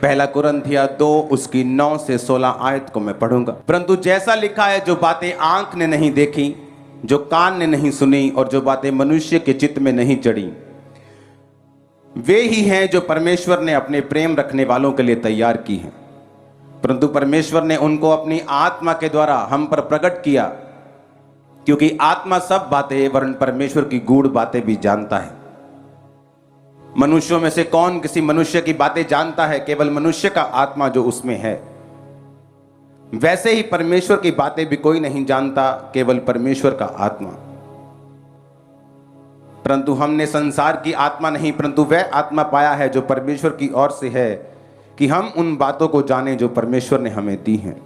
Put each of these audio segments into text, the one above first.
पहला कुरिन्थिया 2 उसकी 9 से 16 आयत को मैं पढ़ूंगा। परंतु जैसा लिखा है, जो बातें आंख ने नहीं देखी, जो कान ने नहीं सुनी और जो बातें मनुष्य के चित्त में नहीं चढ़ी, वे ही हैं जो परमेश्वर ने अपने प्रेम रखने वालों के लिए तैयार की हैं। परंतु परमेश्वर ने उनको अपनी आत्मा के द्वारा हम पर प्रकट किया, क्योंकि आत्मा सब बातें वरन परमेश्वर की गूढ़ बातें भी जानता है। मनुष्यों में से कौन किसी मनुष्य की बातें जानता है? केवल मनुष्य का आत्मा जो उसमें है। वैसे ही परमेश्वर की बातें भी कोई नहीं जानता, केवल परमेश्वर का आत्मा। परंतु हमने संसार की आत्मा नहीं, परंतु वह आत्मा पाया है जो परमेश्वर की ओर से है, कि हम उन बातों को जाने जो परमेश्वर ने हमें दी हैं,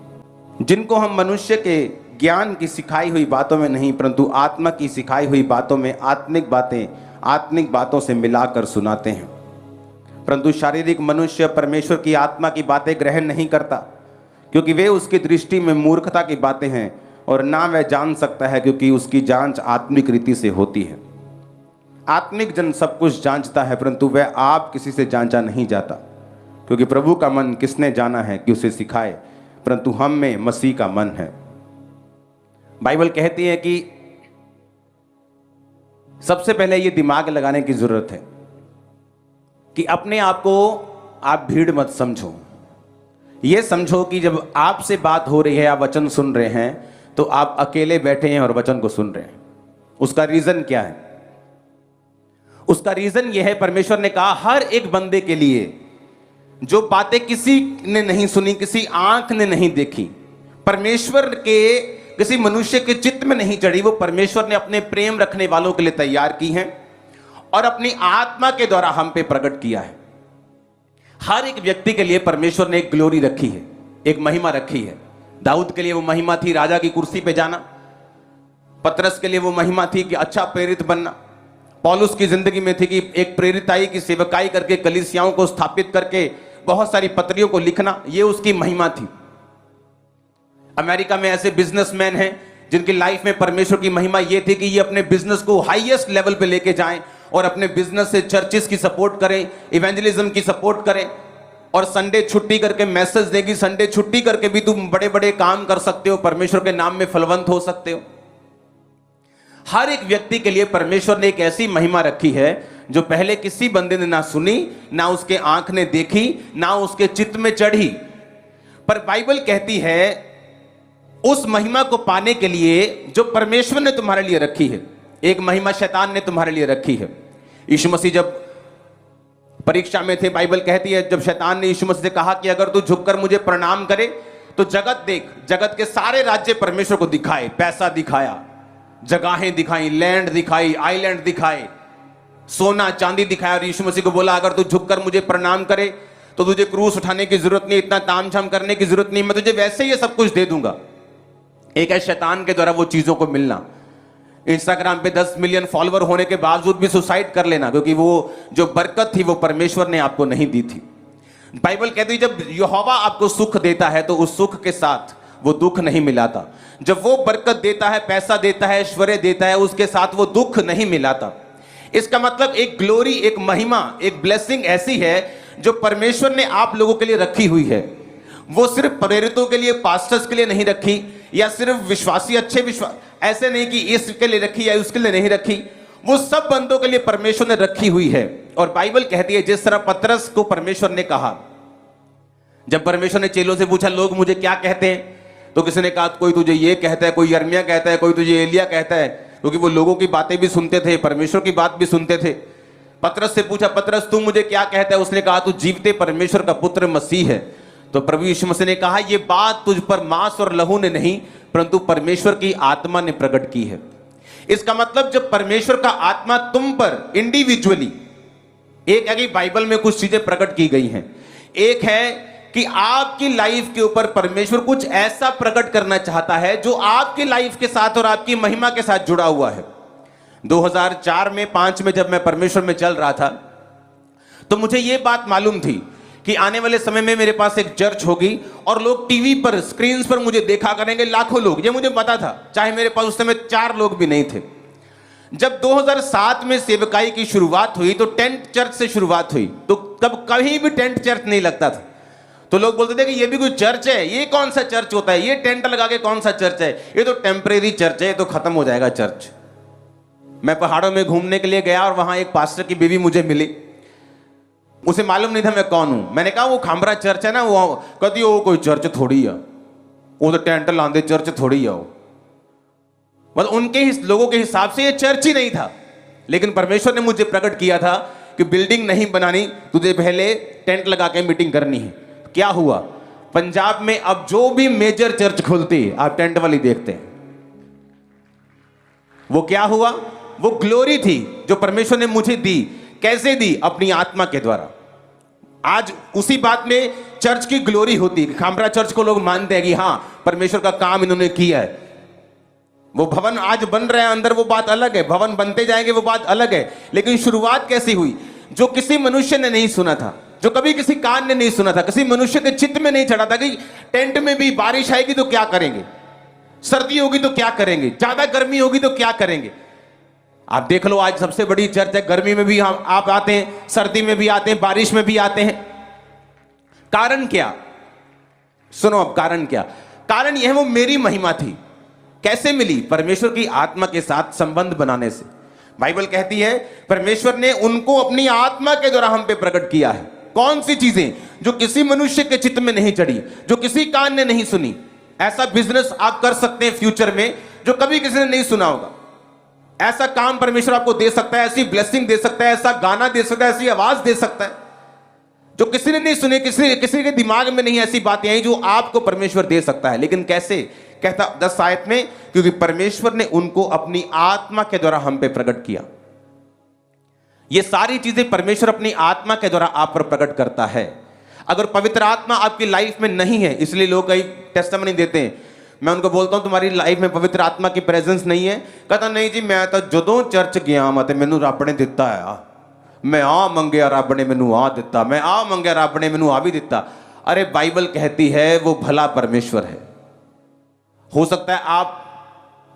जिनको हम मनुष्य के ज्ञान की सिखाई हुई बातों में नहीं, परंतु आत्मा की सिखाई हुई बातों में आत्मिक बातों से मिलाकर सुनाते हैं। परंतु शारीरिक मनुष्य परमेश्वर की आत्मा की बातें ग्रहण नहीं करता, क्योंकि वे उसकी दृष्टि में मूर्खता की बातें हैं, और ना वह जान सकता है, क्योंकि उसकी जांच आत्मिक रीति से होती है। आत्मिक जन सब कुछ जांचता है, परंतु वह आप किसी से जांचा नहीं जाता, क्योंकि प्रभु का मन किसने जाना है कि उसे सिखाए, परंतु हम में मसीह का मन है। बाइबल कहती है कि सबसे पहले ये दिमाग लगाने की जरूरत है कि अपने आप को आप भीड़ मत समझो। ये समझो कि जब आपसे बात हो रही है, आप वचन सुन रहे हैं, तो आप अकेले बैठे हैं और वचन को सुन रहे हैं। उसका रीजन क्या है? उसका रीजन यह है, परमेश्वर ने कहा हर एक बंदे के लिए जो बातें किसी ने नहीं सुनी, किसी आंख ने नहीं देखी, परमेश्वर के किसी मनुष्य के चित्त में नहीं चढ़ी, वो परमेश्वर ने अपने प्रेम रखने वालों के लिए तैयार की हैं और अपनी आत्मा के द्वारा हम पे प्रकट किया है। हर एक व्यक्ति के लिए परमेश्वर ने एक ग्लोरी रखी है, एक महिमा रखी है। दाऊद के लिए वो महिमा थी राजा की कुर्सी पे जाना। पतरस के लिए वो महिमा थी कि अच्छा प्रेरित बनना। पौलुस की जिंदगी में थी कि एक प्रेरिताई की सेवकाई करके कलीसियाओं को स्थापित करके बहुत सारी पत्रियों को लिखना, ये उसकी महिमा थी। अमेरिका में ऐसे बिजनेसमैन हैं जिनकी लाइफ में परमेश्वर की महिमा ये थी कि ये अपने बिजनेस को हाईएस्ट लेवल पे लेके जाएं और अपने बिजनेस से चर्चेस की सपोर्ट करें, इवेंजलिज्म की सपोर्ट करें, और संडे छुट्टी करके मैसेज देगी, संडे छुट्टी करके भी तुम बड़े बड़े काम कर सकते हो, परमेश्वर के नाम में फलवंत हो सकते हो। हर एक व्यक्ति के लिए परमेश्वर ने एक ऐसी महिमा रखी है जो पहले किसी बंदे ने ना सुनी, ना उसके आंख ने देखी, ना उसके चित्त में चढ़ी। पर बाइबल कहती है उस महिमा को पाने के लिए जो परमेश्वर ने तुम्हारे लिए रखी है, एक महिमा शैतान ने तुम्हारे लिए रखी है। यीशु मसीह जब परीक्षा में थे, बाइबल कहती है जब शैतान ने यीशु मसीह से कहा कि अगर तू झुककर मुझे प्रणाम करे तो जगत देख, जगत के सारे राज्य परमेश्वर को दिखाए। पैसा दिखाया, जगहें दिखाई, लैंड दिखाई, आइलैंड दिखाए, सोना चांदी दिखाया, और यीशु मसीह को बोला अगर तू झुककर मुझे प्रणाम करे तो तुझे क्रूस उठाने की जरूरत नहीं, इतना तामझाम करने की जरूरत नहीं, मैं तुझे वैसे ही ये सब कुछ दे दूंगा। एक है शैतान के द्वारा वो चीजों को मिलना। इंस्टाग्राम पे 10 मिलियन फॉलोअर होने के बावजूद भी सुसाइड कर लेना, क्योंकि वो जो बरकत थी वो परमेश्वर ने आपको नहीं दी थी। बाइबल कहती है जब यहोवा आपको सुख देता है तो उस सुख के साथ वो दुख नहीं मिलाता। जब वो बरकत देता है, पैसा देता है, ऐश्वर्य देता है, उसके साथ वो दुख नहीं मिलाता। इसका मतलब एक ग्लोरी, एक महिमा, एक ब्लेसिंग ऐसी है जो परमेश्वर ने आप लोगों के लिए रखी हुई है। वो सिर्फ प्रेरितों के लिए, पास्टर्स के लिए नहीं रखी, या सिर्फ विश्वासी, अच्छे विश्वास, ऐसे नहीं कि इसके लिए रखी या उसके लिए नहीं रखी, वो सब बंदों के लिए परमेश्वर ने रखी हुई है। और बाइबल कहती है जिस तरह पतरस को परमेश्वर ने कहा, जब परमेश्वर ने चेलों से पूछा लोग मुझे क्या कहते हैं, तो किसी ने कहा कोई तुझे ये कहता है, कोई यिर्मयाह कहता है, कोई तुझे एलिय्याह कहता है, क्योंकि वो लोगों की बातें भी सुनते थे, परमेश्वर की बात भी सुनते थे। पतरस से पूछा पतरस तू मुझे क्या कहता है, उसने कहा तू जीवते परमेश्वर का पुत्र मसीह है। तो प्रभु यीशु मसीह ने कहा ये बात तुझ पर मांस और लहू ने नहीं, परंतु परमेश्वर की आत्मा ने प्रकट की है। इसका मतलब जब परमेश्वर का आत्मा तुम पर इंडिविजुअली, एक है कि बाइबल में कुछ चीजें प्रकट की गई हैं, एक है कि आपकी लाइफ के ऊपर परमेश्वर कुछ ऐसा प्रकट करना चाहता है जो आपकी लाइफ के साथ और आपकी महिमा के साथ जुड़ा हुआ है। 2004 में 5 में जब मैं परमेश्वर में चल रहा था तो मुझे यह बात मालूम थी कि आने वाले समय में मेरे पास एक चर्च होगी और लोग टीवी पर, स्क्रीन पर मुझे देखा करेंगे, लाखों लोग। ये मुझे पता था, चाहे मेरे पास उस समय 4 लोग भी नहीं थे। जब 2007 में सेवकाई की शुरुआत हुई तो टेंट चर्च से शुरुआत हुई। तो कभी भी टेंट चर्च नहीं लगता था। तो लोग बोलते थे कि ये भी कोई चर्च है, ये कौन सा चर्च होता है, ये टेंट लगा के कौन सा चर्च है, ये तो टेम्परेरी चर्च है, ये तो खत्म हो जाएगा चर्च। मैं पहाड़ों में घूमने के लिए गया और वहां एक पास्टर की बीवी मुझे मिली। उसे मालूम नहीं था मैं कौन हूं। मैंने कहा वो खामरा चर्च है ना, वो कहती वो कोई चर्च थोड़ी है, वो तो टेंट लांदे चर्च थोड़ी है वो। मतलब उनके लोगों के हिसाब से ये चर्च ही नहीं था। लेकिन परमेश्वर ने मुझे प्रकट किया था कि बिल्डिंग नहीं बनानी, तुझे पहले टेंट लगा के मीटिंग करनी है। क्या हुआ, पंजाब में अब जो भी मेजर चर्च खुलती है आप टेंट वाली देखते हैं। वो क्या हुआ, वो ग्लोरी थी जो परमेश्वर ने मुझे दी। कैसे दी? अपनी आत्मा के द्वारा। आज उसी बात में चर्च की ग्लोरी होती है। खामरा चर्च को लोग मानते हैं कि हां परमेश्वर का काम इन्होंने किया है। वो भवन आज बन रहे हैं अंदर, वो बात अलग है, भवन बनते जाएंगे वो बात अलग है। लेकिन शुरुआत कैसी हुई? जो किसी मनुष्य ने नहीं सुना था, जो कभी किसी कान ने नहीं सुना था, किसी मनुष्य के चित्त में नहीं चढ़ा था कि टेंट में भी बारिश आएगी तो क्या करेंगे, सर्दी होगी तो क्या करेंगे, ज्यादा गर्मी होगी तो क्या करेंगे। आप देख लो आज सबसे बड़ी चर्च है, गर्मी में भी आप आते हैं, सर्दी में भी आते हैं, बारिश में भी आते हैं। कारण क्या? सुनो अब कारण क्या? कारण यह वो मेरी महिमा थी। कैसे मिली? परमेश्वर की आत्मा के साथ संबंध बनाने से। बाइबल कहती है परमेश्वर ने उनको अपनी आत्मा के द्वारा हम पे प्रकट किया है। कौन सी चीजें? जो किसी मनुष्य के चित्त में नहीं चढ़ी, जो किसी कान ने नहीं सुनी। ऐसा बिजनेस आप कर सकते हैं फ्यूचर में जो कभी किसी ने नहीं सुना होगा। ऐसा काम परमेश्वर आपको दे सकता है, ऐसी ब्लेसिंग दे सकता है, ऐसा गाना दे सकता है, ऐसी आवाज दे सकता है जो किसी ने नहीं सुनी, किसी के दिमाग में नहीं ऐसी बातें आई जो आपको परमेश्वर दे सकता है। लेकिन कैसे? कहता 10 आयत में, क्योंकि परमेश्वर ने उनको अपनी आत्मा के द्वारा हम पे प्रकट किया। ये सारी चीजें परमेश्वर अपनी आत्मा के द्वारा आप पर प्रकट करता है। अगर पवित्र आत्मा आपकी लाइफ में नहीं है, इसलिए लोग कई टेस्टिमनी देते हैं, मैं उनको बोलता हूं तुम्हारी लाइफ में पवित्र आत्मा की प्रेजेंस नहीं है। कहता नहीं जी मैं तो जदों चर्च गया मत मैनू रब ने दिता है, मैं आ मंगया रब ने मैनू आ दिता, मैं आ मंगया रब ने मैनू आ भी दिता। अरे बाइबल कहती है वो भला परमेश्वर है। हो सकता है आप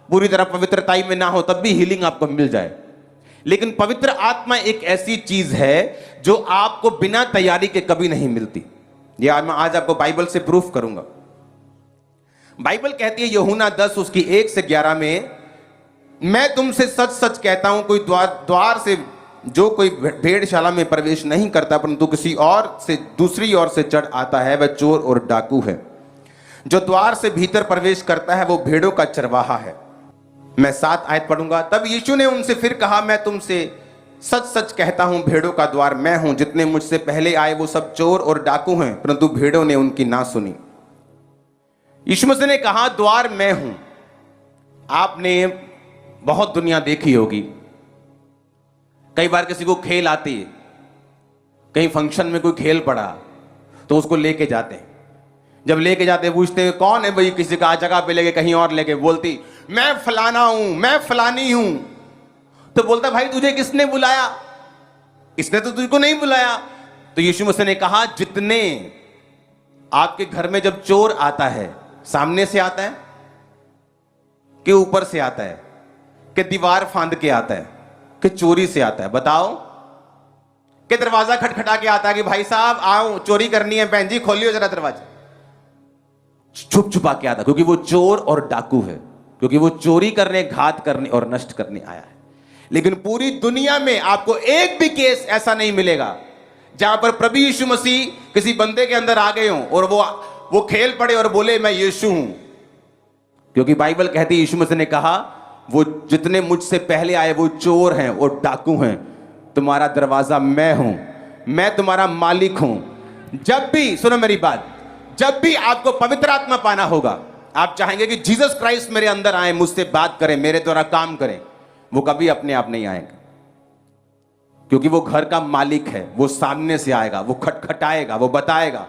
पूरी तरह पवित्रताई में ना हो तब भी हीलिंग आपको मिल जाए, लेकिन पवित्र आत्मा एक ऐसी चीज है जो आपको बिना तैयारी के कभी नहीं मिलती। यह मैं आज आपको बाइबल से प्रूफ करूंगा। बाइबल कहती है यूहन्ना 10 उसकी 1 से 11 में, मैं तुमसे सच सच कहता हूं कोई द्वार से जो कोई भेड़शाला में प्रवेश नहीं करता परंतु किसी और से दूसरी ओर से चढ़ आता है वह चोर और डाकू है। जो द्वार से भीतर प्रवेश करता है वो भेड़ों का चरवाहा है। मैं 7 आयत पढ़ूंगा। तब यीशु ने उनसे फिर कहा, मैं तुमसे सच सच कहता हूं भेड़ों का द्वार मैं हूं। जितने मुझसे पहले आए वो सब चोर और डाकू हैं परंतु भेड़ों ने उनकी ना सुनी। यीशु मसीह ने कहा द्वार मैं हूं। आपने बहुत दुनिया देखी होगी। कई बार किसी को खेल आती है, कहीं फंक्शन में कोई खेल पड़ा तो उसको लेके जाते हैं। जब लेके जाते पूछते हैं कौन है भाई, किसी का जगह पे लेके कहीं और लेके, बोलती मैं फलाना हूं, मैं फलानी हूं। तो बोलता भाई तुझे किसने बुलाया? इसने तो तुझको नहीं बुलाया। तो यीशु मसीह ने कहा जितने आपके घर में जब चोर आता है सामने से आता है कि ऊपर से आता है कि दीवार फांद के आता है कि चोरी से आता है? बताओ। कि दरवाजा खटखटा के आता है कि भाई साहब आओ चोरी करनी है, बहन जी खोलियो जरा दरवाजा। छुप छुपा के आता क्योंकि वो चोर और डाकू है, क्योंकि वो चोरी करने, घात करने और नष्ट करने आया है। लेकिन पूरी दुनिया में आपको एक भी केस ऐसा नहीं मिलेगा जहां पर प्रभु यीशु मसीह किसी बंदे के अंदर आ गए हों और वो खेल पड़े और बोले मैं यीशु हूं। क्योंकि बाइबल कहती है यीशु मसीह ने कहा वो जितने मुझसे पहले आए वो चोर हैं और डाकू हैं, तुम्हारा दरवाजा मैं हूं, मैं तुम्हारा मालिक हूं। जब भी, सुनो मेरी बात, जब भी आपको पवित्र आत्मा पाना होगा, आप चाहेंगे कि जीसस क्राइस्ट मेरे अंदर आए, मुझसे बात करें, मेरे द्वारा काम करें, वो कभी अपने आप नहीं आएगा। क्योंकि वो घर का मालिक है, वो सामने से आएगा, वो खटखटाएगा, वो बताएगा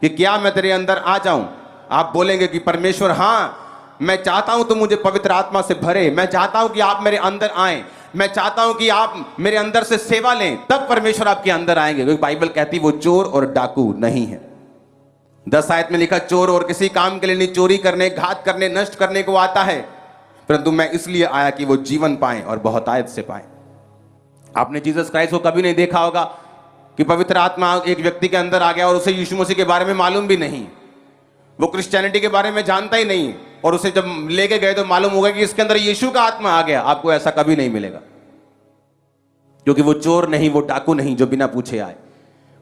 कि क्या मैं तेरे अंदर आ जाऊं। आप बोलेंगे कि परमेश्वर हाँ मैं चाहता हूं तो मुझे पवित्र आत्मा से भरे, मैं चाहता हूं कि आप मेरे अंदर आए, मैं चाहता हूं कि आप मेरे अंदर से सेवा लें, तब परमेश्वर आपके अंदर आएंगे। क्योंकि बाइबल कहती है वो चोर और डाकू नहीं है। 10 आयत में लिखा चोर और किसी काम के लिए नहीं, चोरी करने, घात करने, नष्ट करने को आता है, परंतु मैं इसलिए आया कि वो जीवन पाएं और बहुतायत से पाएं। आपने जीसस क्राइस्ट को कभी नहीं देखा होगा, कि पवित्र आत्मा एक व्यक्ति के अंदर आ गया और उसे यीशु मसीह के बारे में मालूम भी नहीं, वो क्रिश्चियनिटी के बारे में जानता ही नहीं, और उसे जब लेके गए तो मालूम होगा कि इसके अंदर यीशु का आत्मा आ गया। आपको ऐसा कभी नहीं मिलेगा, क्योंकि वो चोर नहीं, वो डाकू नहीं जो बिना पूछे आए।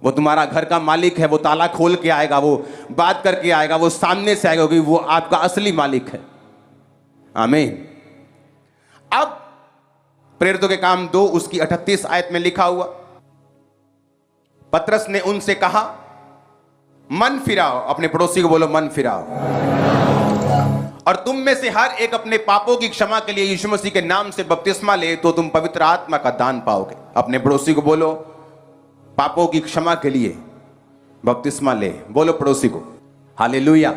वो तुम्हारा घर का मालिक है, वो ताला खोल के आएगा, वो बात करके आएगा, वो सामने से आएगा, क्योंकि वो आपका असली मालिक है। आमीन। अब प्रेरितों के काम 2 उसकी 38 आयत में लिखा हुआ, पतरस ने उनसे कहा, मन फिराओ, अपने पड़ोसी को बोलो मन फिराओ, और तुम में से हर एक अपने पापों की क्षमा के लिए यीशु मसीह के नाम से बपतिस्मा ले, तो तुम पवित्र आत्मा का दान पाओगे। अपने पड़ोसी को बोलो पापों की क्षमा के लिए बपतिस्मा ले, बोलो पड़ोसी को हालेलुया।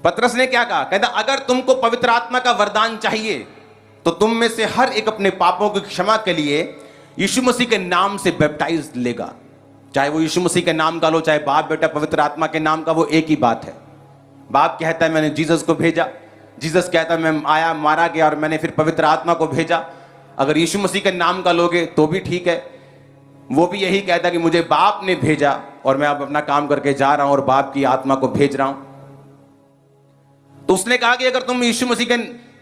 पतरस ने क्या कहा? कहता अगर तुमको पवित्र आत्मा का वरदान चाहिए तो तुम में से हर एक अपने पापों की क्षमा के लिए यीशु मसीह के नाम से बैप्टाइज लेगा। चाहे वो यीशु मसीह के नाम का लो, चाहे बाप बेटा पवित्र आत्मा के नाम का, वो एक ही बात है। बाप कहता है मैंने जीसस को भेजा, जीसस कहता है मैं आया, मारा गया और मैंने फिर पवित्र आत्मा को भेजा। अगर यीशु मसीह के नाम का लोगे तो भी ठीक है, वो भी यही कहता है कि मुझे बाप ने भेजा और मैं अब अपना काम करके जा रहा हूं और बाप की आत्मा को भेज रहा हूं। तो उसने कहा कि अगर तुम यीशु मसीह के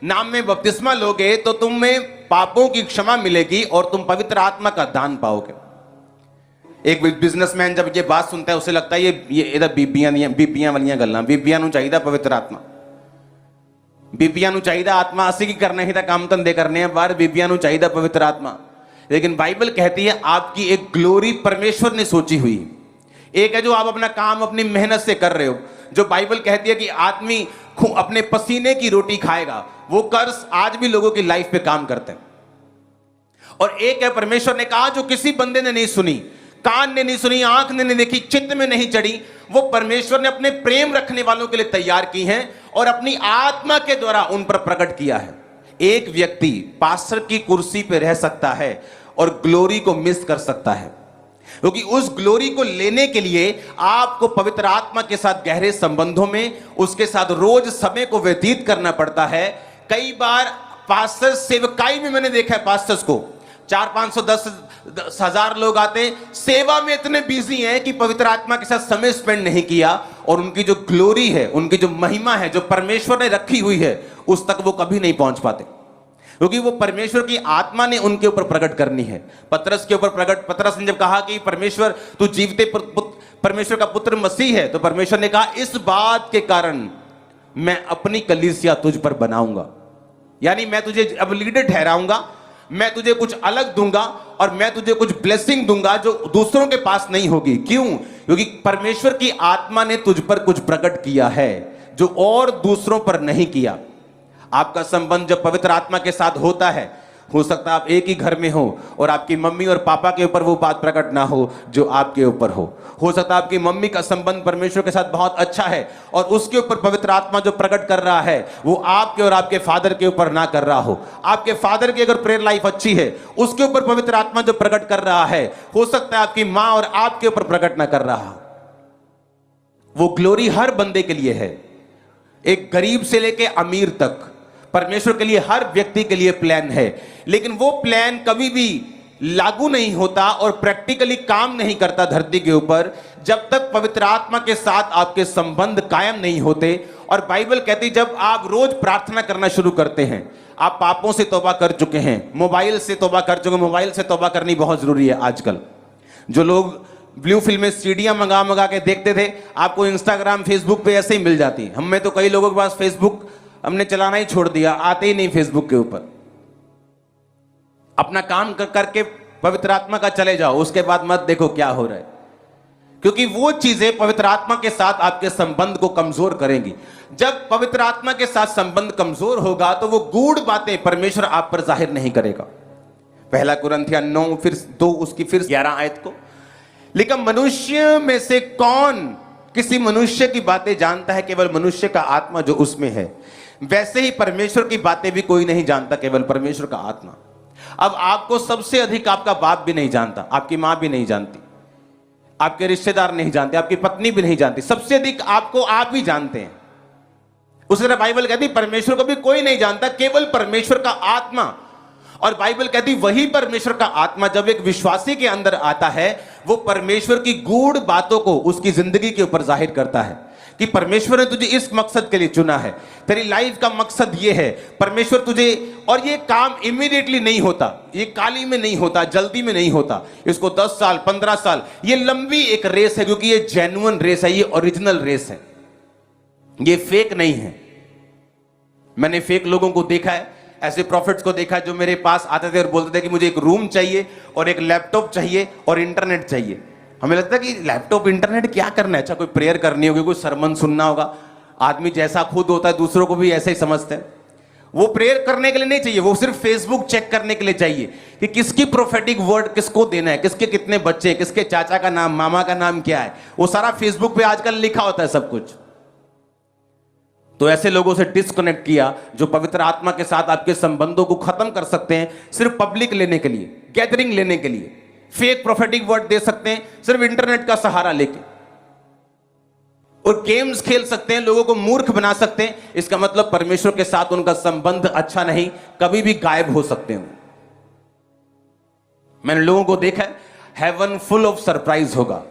नाम में बपतिस्मा लोगे तो तुम्हें पापों की क्षमा मिलेगी और तुम पवित्र आत्मा का दान पाओगे। एक बिजनेसमैन जब ये बात सुनता है उसे लगता है ये इधर बीबियां वालियां गल्लां, बीबियां नूं चाहिदा पवित्र आत्मा, बीबियां नूं चाहिदा आत्मा, असी की करना ही था काम धंधे करने हैं बाहर, बीबियां नूं चाहिदा पवित्र आत्मा। लेकिन बाइबल कहती है आपकी एक ग्लोरी परमेश्वर ने सोची हुई। एक है जो आप अपना काम अपनी मेहनत से कर रहे हो, जो बाइबल कहती है कि आदमी अपने पसीने की रोटी खाएगा, वो कर्ज आज भी लोगों की लाइफ पे काम करते हैं। और एक है परमेश्वर ने कहा जो किसी बंदे ने नहीं सुनी, कान ने नहीं सुनी, आंख ने नहीं देखी, चित्त में नहीं चढ़ी, वो परमेश्वर ने अपने प्रेम रखने वालों के लिए तैयार की हैं और अपनी आत्मा के द्वारा उन पर प्रकट किया है। एक व्यक्ति पास्टर की कुर्सी पे रह सकता है और ग्लोरी को मिस कर सकता है, क्योंकि उस ग्लोरी को लेने के लिए आपको पवित्र आत्मा के साथ गहरे संबंधों में उसके साथ रोज समय को व्यतीत करना पड़ता है। कई बार पास्टर सेवकाई में मैंने देखा है पास्टर्स को 400-500-10,000 लोग आते, सेवा में इतने बिजी हैं कि पवित्र आत्मा के साथ समय स्पेंड नहीं किया, और उनकी जो ग्लोरी है, उनकी जो महिमा है जो परमेश्वर ने रखी हुई है, उस तक वो कभी नहीं पहुंच पाते, क्योंकि वो परमेश्वर की आत्मा ने उनके ऊपर प्रकट करनी है। पतरस के ऊपर प्रकट, पतरस ने जब कहा कि परमेश्वर तू जीवते परमेश्वर का पुत्र मसीह है, तो परमेश्वर ने कहा इस बात के कारण मैं अपनी कलीसिया तुझ पर बनाऊंगा, यानी मैं तुझे अब लीडर ठहराऊंगा, मैं तुझे कुछ अलग दूंगा और मैं तुझे कुछ ब्लेसिंग दूंगा जो दूसरों के पास नहीं होगी। क्यों? क्योंकि परमेश्वर की आत्मा ने तुझ पर कुछ प्रकट किया है जो और दूसरों पर नहीं किया। आपका संबंध जब पवित्र आत्मा के साथ होता है, हो सकता है आप एक ही घर में हो और आपकी मम्मी और पापा के ऊपर वो बात प्रकट ना हो जो आपके ऊपर हो सकता है आपकी मम्मी का संबंध परमेश्वर के साथ बहुत अच्छा है और उसके ऊपर पवित्र आत्मा जो प्रकट कर रहा है वो आपके और आपके फादर के ऊपर ना कर रहा हो। आपके फादर की अगर प्रेयर लाइफ अच्छी है, उसके ऊपर पवित्र आत्मा जो प्रकट कर रहा है, हो सकता है आपकी मां और आपके ऊपर प्रकट ना कर रहा हो। वो ग्लोरी हर बंदे के लिए है, एक गरीब से लेके अमीर तक परमेश्वर के लिए, हर व्यक्ति के लिए प्लान है, लेकिन वो प्लान कभी भी लागू नहीं होता और प्रैक्टिकली काम नहीं करता धरती के ऊपर जब तक पवित्र आत्मा के साथ आपके संबंध कायम नहीं होते। और बाइबल कहती जब आप रोज प्रार्थना करना शुरू करते हैं, आप पापों से तौबा कर चुके हैं, मोबाइल से तौबा कर चुके, मोबाइल से तौबा करनी बहुत जरूरी है। आजकल जो लोग ब्लू फिल्म में सीडियां मंगा के देखते थे, आपको इंस्टाग्राम फेसबुक पे ऐसे ही मिल जाती। हम में तो कई लोगों के पास फेसबुक हमने चलाना ही छोड़ दिया, आते ही नहीं फेसबुक के ऊपर। अपना काम करके पवित्र आत्मा का चले जाओ, उसके बाद मत देखो क्या हो रहा है, क्योंकि वो चीजें पवित्र आत्मा के साथ आपके संबंध को कमजोर करेंगी। जब पवित्र आत्मा के साथ संबंध कमजोर होगा तो वो गूढ़ बातें परमेश्वर आप पर जाहिर नहीं करेगा। पहला कुरिन्थियों 9 फिर 2 उसकी फिर 11 आयत को लिखा, मनुष्य में से कौन किसी मनुष्य की बातें जानता है, केवल मनुष्य का आत्मा जो उसमें है, वैसे ही परमेश्वर की बातें भी कोई नहीं जानता, केवल परमेश्वर का आत्मा। अब आपको सबसे अधिक आपका बाप भी नहीं जानता, आपकी मां भी नहीं जानती, आपके रिश्तेदार नहीं जानते, आपकी पत्नी भी नहीं जानती, सबसे अधिक आपको आप ही जानते हैं। उस तरह बाइबल कहती परमेश्वर को भी कोई नहीं जानता, केवल परमेश्वर का आत्मा। और बाइबल कहती वही परमेश्वर का आत्मा जब एक विश्वासी के अंदर आता है, वो परमेश्वर की गूढ़ बातों को उसकी जिंदगी के ऊपर जाहिर करता है कि परमेश्वर ने तुझे इस मकसद के लिए चुना है, तेरी लाइफ का मकसद ये है, परमेश्वर तुझे, और ये काम इमीडिएटली नहीं होता, ये काली में नहीं होता, जल्दी में नहीं होता, इसको 10 साल 15 साल, ये लंबी एक रेस है, क्योंकि ये जेन्युइन रेस है, ये ओरिजिनल रेस है, ये फेक नहीं है। मैंने फेक लोगों को देखा है, ऐसे प्रॉफिट्स को देखा है जो मेरे पास आते थे और बोलते थे कि मुझे एक रूम चाहिए और एक लैपटॉप चाहिए और इंटरनेट चाहिए। हमें लगता है कि लैपटॉप इंटरनेट क्या करना है, अच्छा कोई प्रेयर करनी होगी, कोई सरमन सुनना होगा। आदमी जैसा खुद होता है दूसरों को भी ऐसे ही समझते हैं। वो प्रेयर करने के लिए नहीं चाहिए, वो सिर्फ फेसबुक चेक करने के लिए चाहिए कि किसकी प्रोफेटिक वर्ड किसको देना है, किसके कितने बच्चे, किसके चाचा का नाम, मामा का नाम क्या है, वो सारा फेसबुक पे आजकल लिखा होता है सब कुछ। तो ऐसे लोगों से डिस्कनेक्ट किया जो पवित्र आत्मा के साथ आपके संबंधों को खत्म कर सकते हैं सिर्फ पब्लिक लेने के लिए, गैदरिंग लेने के लिए, फेक प्रोफेटिक वर्ड दे सकते हैं सिर्फ इंटरनेट का सहारा लेके, और गेम्स खेल सकते हैं, लोगों को मूर्ख बना सकते हैं। इसका मतलब परमेश्वर के साथ उनका संबंध अच्छा नहीं, कभी भी गायब हो सकते हैं। मैंने लोगों को देखा है, हेवन फुल ऑफ सरप्राइज होगा।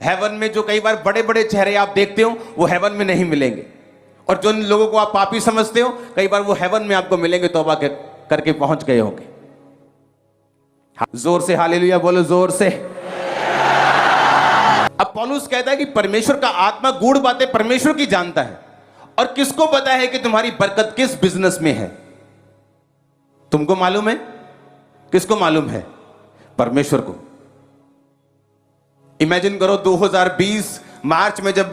हेवन में जो कई बार बड़े बड़े चेहरे आप देखते हो वो हेवन में नहीं मिलेंगे, और जो लोगों को आप पापी समझते हो कई बार वो हेवन में आपको मिलेंगे, तौबा करके पहुंच गए होंगे। जोर से हालेलुया बोलो, जोर से। अब पौलुस कहता है कि परमेश्वर का आत्मा गूढ़ बातें परमेश्वर की जानता है, और किसको पता है कि तुम्हारी बरकत किस बिजनेस में है? तुमको मालूम है? किसको मालूम है? परमेश्वर को। इमेजिन करो 2020 मार्च में जब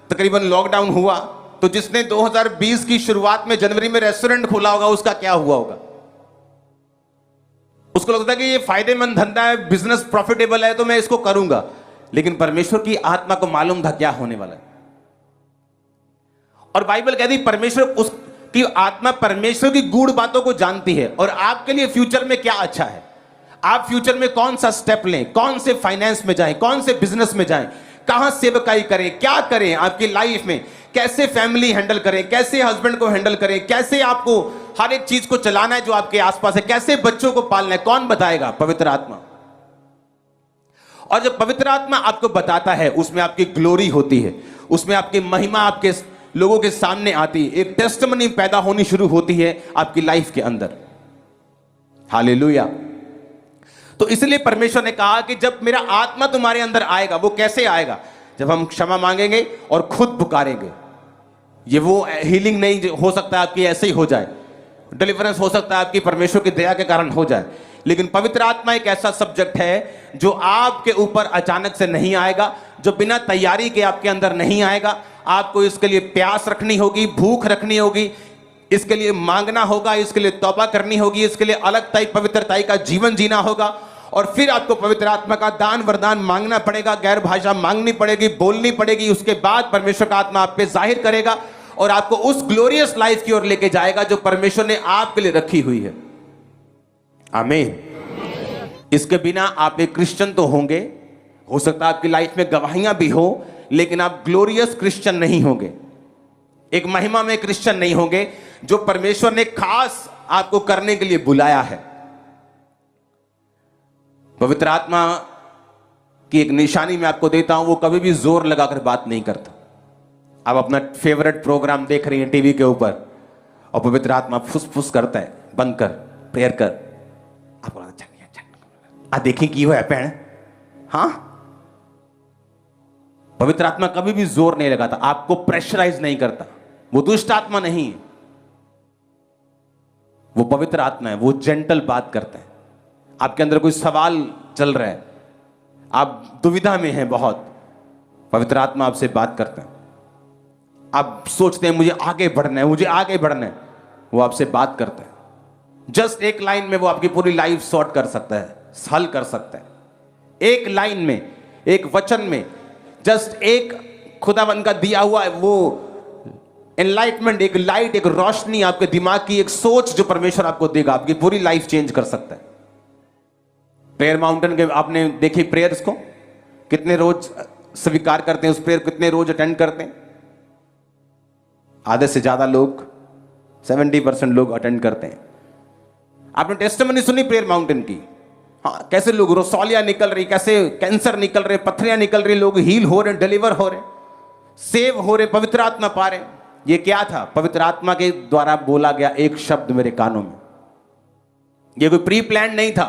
तकरीबन लॉकडाउन हुआ, तो जिसने 2020 की शुरुआत में जनवरी में रेस्टोरेंट खोला होगा उसका क्या हुआ होगा? उसको लगता है कि ये फायदेमंद धंधा है, बिजनेस प्रॉफिटेबल है, तो मैं इसको करूंगा। लेकिन परमेश्वर की आत्मा को मालूम था क्या होने वाला है। और बाइबल कहती परमेश्वर, उसकी आत्मा परमेश्वर की गूढ़ बातों को जानती है, और आपके लिए फ्यूचर में क्या अच्छा है, आप फ्यूचर में कौन सा स्टेप लें, कौन से फाइनेंस में जाएं, कौन से बिजनेस में जाएं, कहां सेवकाई करें, क्या करें आपकी लाइफ में, कैसे फैमिली हैंडल करें, कैसे हस्बैंड को हैंडल करें, कैसे आपको हर एक चीज को चलाना है जो आपके आसपास है, कैसे बच्चों को पालना है, कौन बताएगा? पवित्र आत्मा। और जब पवित्र आत्मा आपको बताता है, उसमें आपकी ग्लोरी होती है, उसमें आपकी महिमा आपके लोगों के सामने आती है, एक टेस्टिमनी पैदा होनी शुरू होती है आपकी लाइफ के अंदर। हालेलुया। तो इसलिए परमेश्वर ने कहा कि जब मेरा आत्मा तुम्हारे अंदर आएगा, वो कैसे आएगा? जब हम क्षमा मांगेंगे और खुद पुकारेंगे। ये वो हीलिंग नहीं हो सकता आपकी ऐसे ही हो जाए, डिलीवरेंस हो सकता है आपकी परमेश्वर की दया के कारण हो जाए, लेकिन पवित्र आत्मा एक ऐसा सब्जेक्ट है जो आपके ऊपर अचानक से नहीं आएगा, जो बिना तैयारी के आपके अंदर नहीं आएगा। आपको इसके लिए प्यास रखनी होगी, भूख रखनी होगी, इसके लिए मांगना होगा, इसके लिए तौबा करनी होगी, इसके लिए अलग पवित्रताई का जीवन जीना होगा, और फिर आपको पवित्र आत्मा का दान वरदान मांगना पड़ेगा, गैर भाषा मांगनी पड़ेगी, बोलनी पड़ेगी। उसके बाद परमेश्वर का आत्मा आप पे जाहिर करेगा और आपको उस ग्लोरियस लाइफ की ओर लेके जाएगा जो परमेश्वर ने आपके लिए रखी हुई है। आमीन। इसके बिना आप एक क्रिश्चियन तो होंगे, हो सकता है आपकी लाइफ में गवाहियां भी हो, लेकिन आप ग्लोरियस क्रिश्चियन नहीं होंगे, एक महिमा में क्रिश्चियन नहीं होंगे जो परमेश्वर ने खास आपको करने के लिए बुलाया है। पवित्र आत्मा की एक निशानी मैं आपको देता हूं, वो कभी भी जोर लगाकर बात नहीं करता। आप अपना फेवरेट प्रोग्राम देख रही हैं टीवी के ऊपर और पवित्र आत्मा फुस फुस करता है, बंद कर, प्रेयर कर, आप देखें कि है पैण। हाँ, पवित्र आत्मा कभी भी जोर नहीं लगाता, आपको प्रेशराइज नहीं करता। वो दुष्ट आत्मा नहीं है, वो पवित्र आत्मा है, वो जेंटल बात करता है। आपके अंदर कोई सवाल चल रहा है, आप दुविधा में हैं बहुत, पवित्र आत्मा आपसे बात करता है। आप सोचते हैं मुझे आगे बढ़ना है, मुझे आगे बढ़ना है, वो आपसे बात करता है। जस्ट एक लाइन में वो आपकी पूरी लाइफ सॉर्ट कर सकता है, हल कर सकता है। एक लाइन में, एक वचन में, जस्ट एक खुदावंद का दिया हुआ है वो एनलाइटमेंट, एक लाइट, एक रोशनी, आपके दिमाग की एक सोच जो परमेश्वर आपको देगा, आपकी पूरी लाइफ चेंज कर सकता है। प्रेयर माउंटेन के आपने देखी प्रेयर्स को, कितने रोज स्वीकार करते हैं उस प्रेयर, कितने रोज अटेंड करते हैं? आधे से ज्यादा लोग, 70% लोग अटेंड करते हैं। आपने टेस्टिमनी सुनी प्रेयर माउंटेन की? हाँ, कैसे लोग रोसौलिया निकल रही, कैसे कैंसर निकल रहे, पथरियां निकल रही, लोग हील हो रहे, डिलीवर हो रहे, सेव हो रहे, पवित्र आत्मा पा रहे। ये क्या था? पवित्र आत्मा के द्वारा बोला गया एक शब्द मेरे कानों में। ये कोई प्री प्लान नहीं था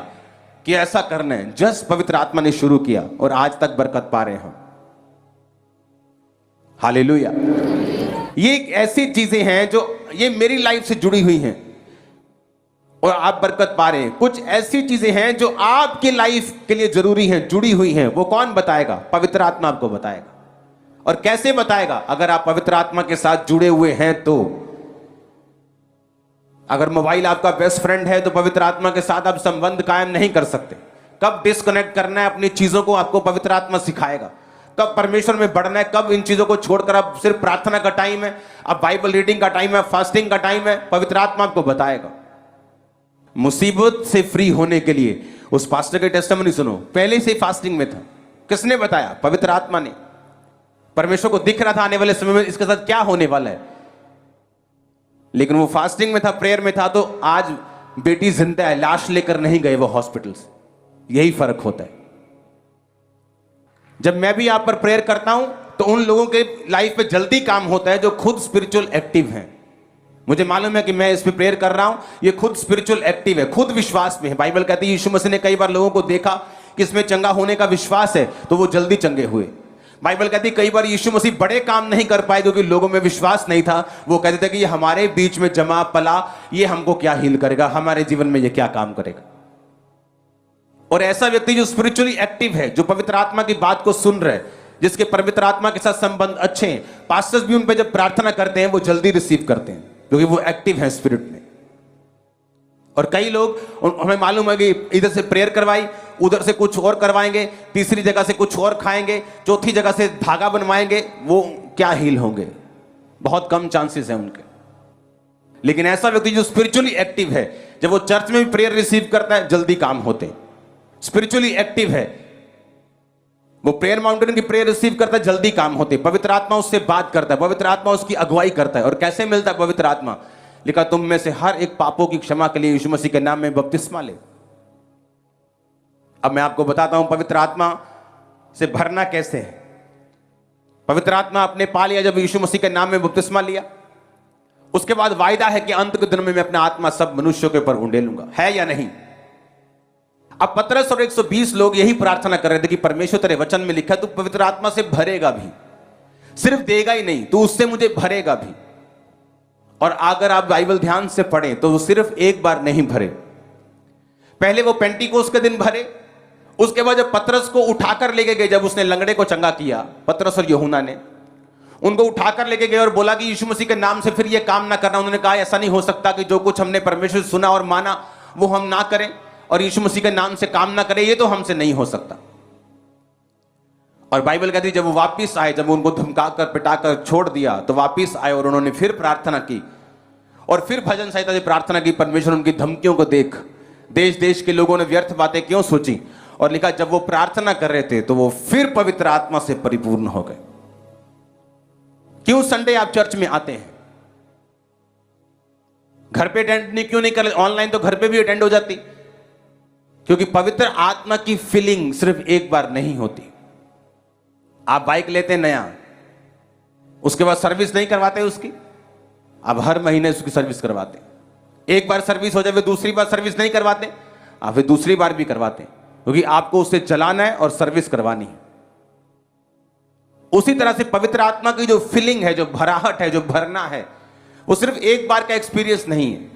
कि ऐसा करना है, जस्ट पवित्र आत्मा ने शुरू किया और आज तक बरकत पा रहे हैं। हालेलुया। ये एक ऐसी चीजें हैं जो ये मेरी लाइफ से जुड़ी हुई हैं और आप बरकत पा रहे हैं। कुछ ऐसी चीजें हैं जो आपकी लाइफ के लिए जरूरी हैं, जुड़ी हुई हैं। वो कौन बताएगा? पवित्र आत्मा आपको बताएगा। और कैसे बताएगा? अगर आप पवित्र आत्मा के साथ जुड़े हुए हैं तो। अगर मोबाइल आपका बेस्ट फ्रेंड है तो पवित्र आत्मा के साथ आप संबंध कायम नहीं कर सकते। कब डिस्कनेक्ट करना है अपनी चीजों को आपको पवित्र आत्मा सिखाएगा। कब परमेश्वर में बढ़ना है, कब इन चीजों को छोड़कर अब सिर्फ प्रार्थना का टाइम है, अब बाइबल रीडिंग का टाइम है, फास्टिंग का टाइम है, पवित्र आत्मा आपको बताएगा। मुसीबत से फ्री होने के लिए उस पास्टर के टेस्टिमनी सुनो, पहले से फास्टिंग में था। किसने बताया? पवित्र आत्मा ने। परमेश्वर को दिख रहा था आने वाले समय में इसके साथ क्या होने वाला है, लेकिन वो फास्टिंग में था, प्रेयर में था, तो आज बेटी जिंदा है, लाश लेकर नहीं गए वो हॉस्पिटल से। यही फर्क होता है। जब मैं भी आप पर प्रेयर करता हूं तो उन लोगों के लाइफ पे जल्दी काम होता है जो खुद स्पिरिचुअल एक्टिव हैं। मुझे मालूम है कि मैं इस पे प्रेयर कर रहा हूं, ये खुद स्पिरिचुअल एक्टिव है, खुद विश्वास में है। बाइबल कहती है यीशु मसीह ने कई बार लोगों को देखा कि इसमें चंगा होने का विश्वास है तो वो जल्दी चंगे हुए। बाइबल कहती है कई बार यीशु मसीह बड़े काम नहीं कर पाए क्योंकि लोगों में विश्वास नहीं था। वो कहते थे कि ये हमारे बीच में जमा पला, ये हमको क्या हील करेगा, हमारे जीवन में ये क्या काम करेगा। और ऐसा व्यक्ति जो स्पिरिचुअली एक्टिव है, जो पवित्र आत्मा की बात को सुन रहे, जिसके पवित्र आत्मा के साथ संबंध अच्छे हैं, पास्टर्स भी उन पे जब प्रार्थना करते हैं वो जल्दी रिसीव करते हैं क्योंकि वो एक्टिव है स्पिरिट में। और कई लोग, हमें मालूम है कि इधर से प्रेयर करवाई, उधर से कुछ और करवाएंगे, तीसरी जगह से कुछ और खाएंगे, चौथी जगह से धागा बनवाएंगे, वो क्या हील होंगे? बहुत कम चांसेस है उनके। लेकिन ऐसा व्यक्ति जो स्पिरिचुअली एक्टिव है, जब वो चर्च में भी प्रेयर रिसीव करता है जल्दी काम होते हैं। स्पिरिचुअली एक्टिव है, वो प्रेयर माउंटेन की प्रेयर रिसीव करता है, जल्दी काम होते। पवित्र आत्मा उससे बात करता है, पवित्र आत्मा उसकी अगुवाई करता है। और कैसे मिलता है पवित्र आत्मा? लिखा तुम में से हर एक पापों की क्षमा के लिए यीशु मसीह के नाम में बपतिस्मा ले। अब मैं आपको बताता हूं पवित्र आत्मा से भरना कैसे है। पवित्र आत्मा आपने पा लिया जब यीशु मसीह के नाम में बपतिस्मा लिया। उसके बाद वायदा है कि अंत के दिन में मैं अपना आत्मा सब मनुष्यों के ऊपर उंडेलूंगा, है या नहीं? अब पतरस और 120 लोग यही प्रार्थना कर रहे थे कि परमेश्वर तेरे वचन में लिखा तू पवित्र आत्मा से भरेगा भी, सिर्फ देगा ही नहीं, तू उससे मुझे भरेगा भी। और अगर आप बाइबल ध्यान से पढ़ें तो वो सिर्फ एक बार नहीं भरे। पहले वो पेंटिकोस के दिन भरे, उसके बाद जब पतरस को उठाकर लेके गए, जब उसने लंगड़े को चंगा किया, पतरस और यूहन्ना ने उनको उठाकर लेके गए और बोला कि यीशु मसीह के नाम से फिर ये काम ना करना। उन्होंने कहा ऐसा नहीं हो सकता कि जो कुछ हमने परमेश्वर से सुना और माना वो हम ना करें और यीशु मसीह के नाम से काम ना करें, ये तो हमसे नहीं हो सकता। और बाइबल कहती है जब वो वापिस आए, जब उनको धमकाकर पिटाकर छोड़ दिया, तो वापिस आए और उन्होंने फिर प्रार्थना की और फिर भजन संहिता से प्रार्थना की। परमेश्वर उनकी धमकियों को देख देश देश के लोगों ने व्यर्थ बातें क्यों सोची, और लिखा जब वो प्रार्थना कर रहे थे तो वो फिर पवित्र आत्मा से परिपूर्ण हो गए। क्यों संडे आप चर्च में आते हैं? घर पे अटेंड क्यों नहीं कर? ऑनलाइन तो घर पे भी अटेंड हो जाती, क्योंकि पवित्र आत्मा की फीलिंग सिर्फ एक बार नहीं होती। आप बाइक लेते हैं नया, उसके बाद सर्विस नहीं करवाते उसकी, आप हर महीने उसकी सर्विस करवाते। एक बार सर्विस हो जाए, दूसरी बार सर्विस नहीं करवाते, आप फिर दूसरी बार भी करवाते, क्योंकि आपको उसे चलाना है और सर्विस करवानी है। उसी तरह से पवित्र आत्मा की जो फीलिंग है, जो भराहट है, जो भरना है, वो सिर्फ एक बार का एक्सपीरियंस नहीं है।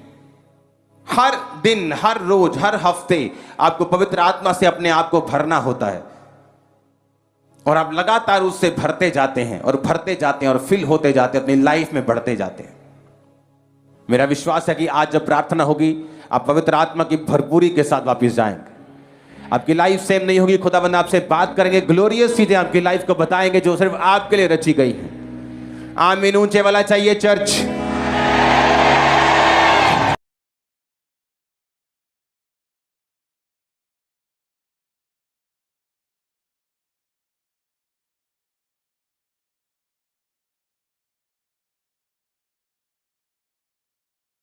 हर दिन, हर रोज, हर हफ्ते आपको पवित्र आत्मा से अपने आप को भरना होता है और आप लगातार उससे भरते जाते हैं और भरते जाते हैं और फिल होते जाते हैं, अपनी लाइफ में बढ़ते जाते हैं। मेरा विश्वास है कि आज जब प्रार्थना होगी आप पवित्र आत्मा की भरपूरी के साथ वापस जाएंगे। आपकी लाइफ सेम नहीं होगी, खुदावंद आपसे बात करेंगे, ग्लोरियस चीजें आपकी लाइफ को बताएंगे जो सिर्फ आपके लिए रची गई है। आमीन ऊंचे वाला चाहिए चर्च।